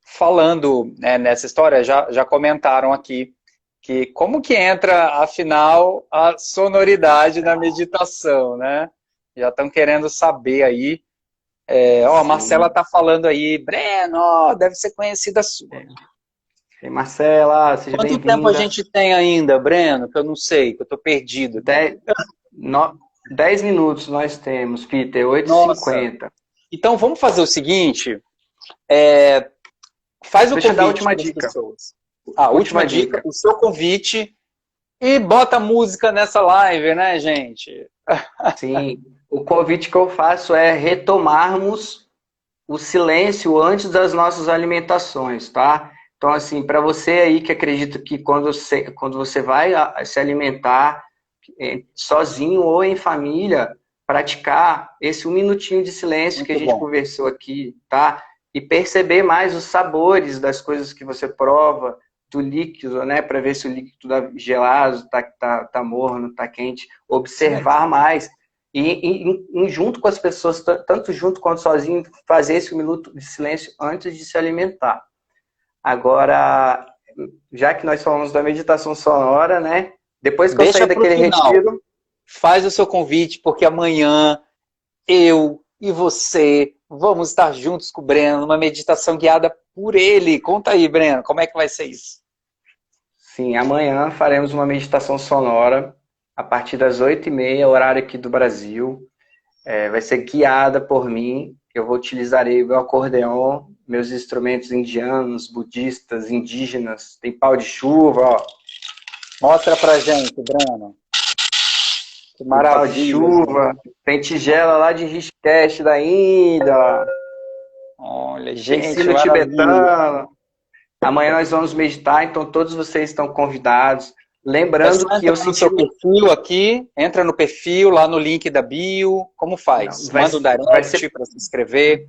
falando nessa história, já comentaram aqui que como que entra, afinal, a sonoridade na meditação, né? Já estão querendo saber aí. A Marcela Sim. está falando aí, Breno, deve ser conhecida sua. E Marcela, seja Quanto tempo a bem-vinda. gente tem ainda, Breno? Que eu não sei, que eu estou perdido aqui. 10, 10 minutos nós temos, Peter, Nossa. 8h50. Então vamos fazer o seguinte, é, faz o Deixa eu dar a convite última para as dica. pessoas. A última Última dica, dica. o seu convite e bota música nessa live, né, gente? Sim, o convite que eu faço é retomarmos o silêncio antes das nossas alimentações, tá? Então, assim, para você aí que acredita que quando você vai se alimentar sozinho ou em família, praticar esse um minutinho de silêncio que a Muito gente bom. conversou aqui, tá? E perceber mais os sabores das coisas que você prova, do líquido, né? Para ver se o líquido tá gelado, tá morno, tá quente. Isso mesmo. Observar mais. E junto com as pessoas, tanto junto quanto sozinho, fazer esse um minuto de silêncio antes de se alimentar. Agora, já que nós falamos da meditação sonora, né? Depois que eu sair Deixa para o daquele final. retiro, Faz o seu convite, porque amanhã eu e você vamos estar juntos com o Breno numa meditação guiada por ele. Conta aí, Breno, como é que vai ser isso? sim, amanhã faremos uma meditação sonora a partir das 8h30, horário aqui do Brasil. Vai ser guiada por mim. Eu utilizarei o meu acordeon meus instrumentos indianos, budistas, indígenas. Tem pau de chuva, ó. Mostra pra gente, Breno. Que Tem pau de maravilha. chuva. Tem tigela lá de Rishikesh, da Índia, ó. Olha, Tem gente, sino maravilha. tibetano. Amanhã nós vamos meditar, então todos vocês estão convidados. Lembrando que eu Entra no senti... seu perfil aqui, entra no perfil, lá no link da bio, como faz? Não, Manda um direct para se inscrever.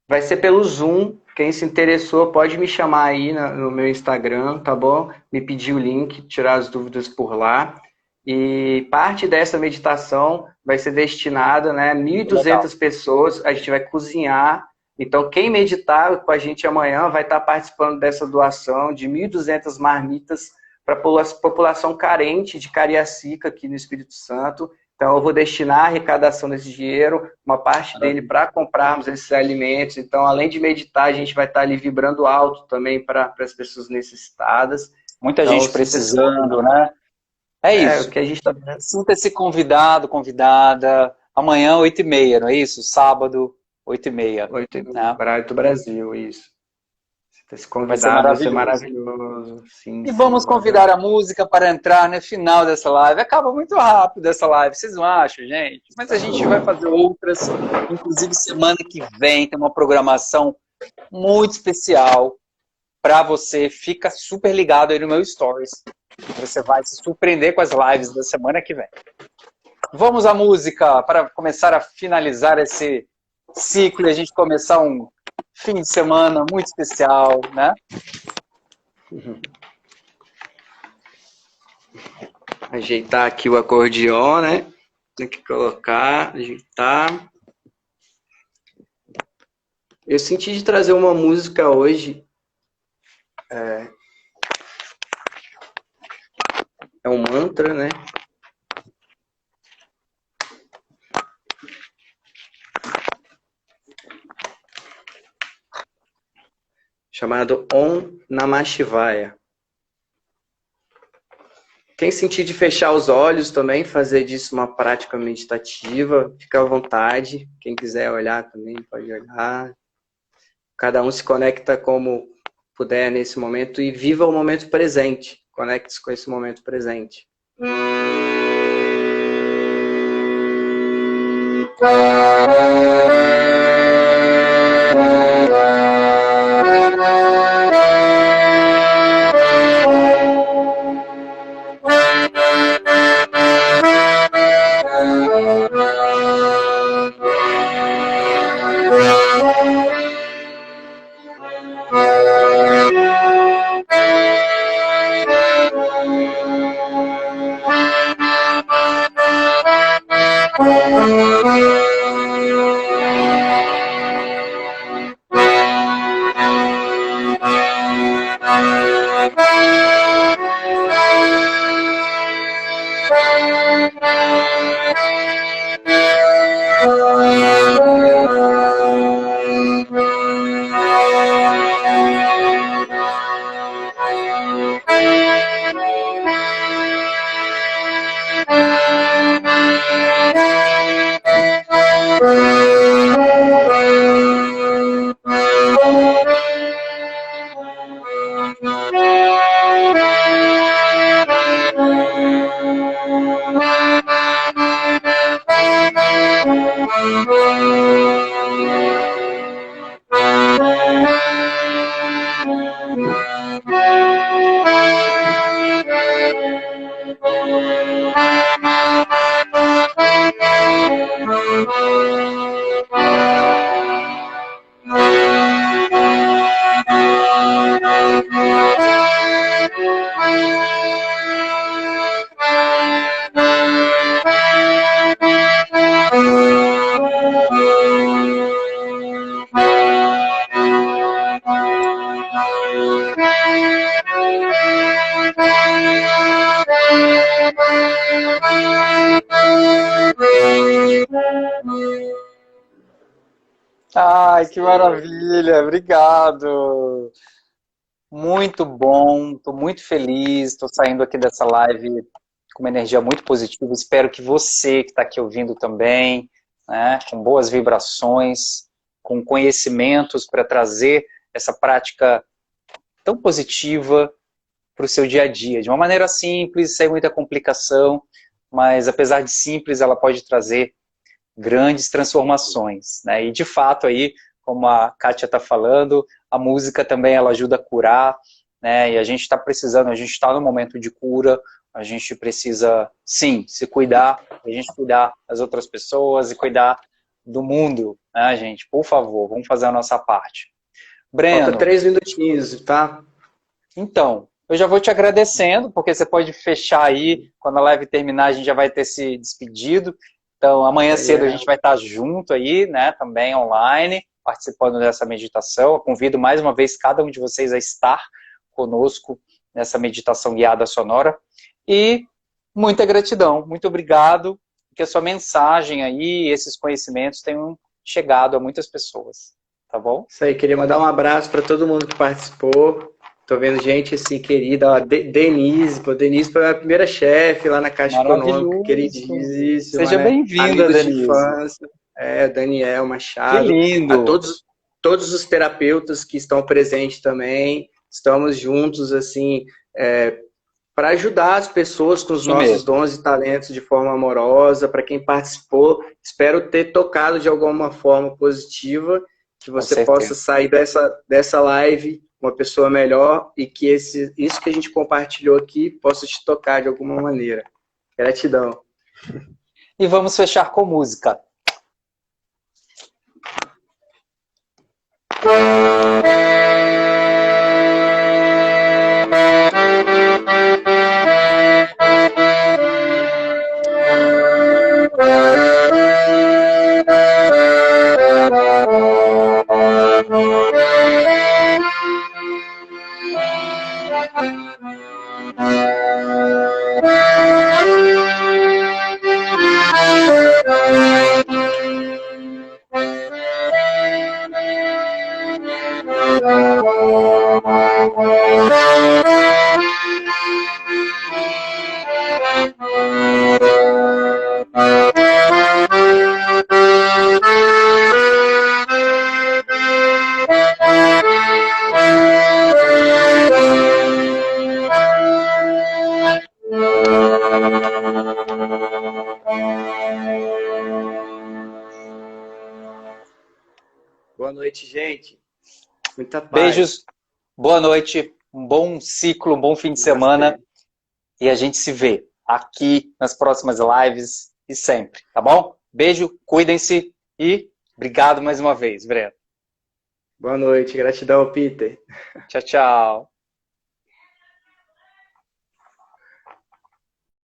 Vai ser pelo Zoom. Quem se interessou pode me chamar aí no meu Instagram, tá bom? Me pedir o link, tirar as dúvidas por lá. E parte dessa meditação vai ser destinada, né, a 1.200 pessoas. A gente vai cozinhar. Então, quem meditar com a gente amanhã vai estar participando dessa doação de 1.200 marmitas para a população carente de Cariacica aqui no Espírito Santo. Então, eu vou destinar a arrecadação desse dinheiro, uma parte dele para comprarmos esses alimentos. Então, além de meditar, a gente vai estar ali vibrando alto também para as pessoas necessitadas. Muita então, gente precisando, né? É isso. O que a gente tá... Sinta-se convidado, convidada. Amanhã, 8h30, não é isso? Sábado, 8h30. 8h30, né? horário do Brasil, isso. Esse convidado vai ser maravilhoso. Sim, e vamos convidar a música para entrar no final dessa live. Acaba muito rápido essa live, vocês não acham, gente? Mas a gente vai fazer outras, inclusive semana que vem tem uma programação muito especial para você. Fica super ligado aí no meu Stories. Você vai se surpreender com as lives da semana que vem. Vamos à música para começar a finalizar esse ciclo e a gente começar um fim de semana muito especial, né? Ajeitar aqui o acordeon, né? Tem que colocar, ajeitar. Eu senti de trazer uma música hoje. É um mantra, né? Chamado Om Namah Shivaya. Quem sentir de fechar os olhos também, fazer disso uma prática meditativa, fica à vontade. Quem quiser olhar também pode olhar. Cada um se conecta como puder nesse momento e viva o momento presente. Conecte-se com esse momento presente. Ai, que maravilha! Obrigado! Muito bom, estou muito feliz, estou saindo aqui dessa live com uma energia muito positiva. Espero que você que está aqui ouvindo também, né, com boas vibrações. com conhecimentos para trazer essa prática tão positiva para o seu dia a dia, de uma maneira simples, sem muita complicação, mas apesar de simples, ela pode trazer grandes transformações, né? E de fato aí, como a Kátia está falando, a música também ela ajuda a curar, né? E a gente está precisando, a gente está no momento de cura, a gente precisa, sim, se cuidar, a gente cuidar das outras pessoas e cuidar do mundo, né, gente? Por favor, vamos fazer a nossa parte. Breno. Falta 3 minutinhos, tá? Então, eu já vou te agradecendo, porque você pode fechar aí, quando a live terminar, a gente já vai ter se despedido. Então, amanhã cedo a gente vai estar junto aí, né, também online, participando dessa meditação. Eu convido mais uma vez cada um de vocês a estar conosco nessa meditação guiada sonora. E muita gratidão, muito obrigado, que a sua mensagem aí, esses conhecimentos tenham chegado a muitas pessoas, tá bom? Isso aí, queria mandar um abraço para todo mundo que participou. Tô vendo gente assim querida, ó, Denise, pô, Denise foi a primeira chefe lá na Caixa Econômica, queridíssima. Seja, né? Bem-vinda, Denise. De infância, Daniel Machado. Que lindo. A todos os terapeutas que estão presentes também, estamos juntos, assim, para ajudar as pessoas com os nossos dons e talentos de forma amorosa. Para quem participou, espero ter tocado de alguma forma positiva, que você possa sair dessa live uma pessoa melhor e que isso que a gente compartilhou aqui possa te tocar de alguma maneira. Gratidão. E vamos fechar com música. Boa noite, gente. Muita paz. Beijos, boa noite, um bom ciclo, um bom fim de semana. E a gente se vê aqui nas próximas lives e sempre, tá bom? Beijo, cuidem-se e obrigado mais uma vez, Breno. Boa noite, gratidão, Peter. Tchau, tchau.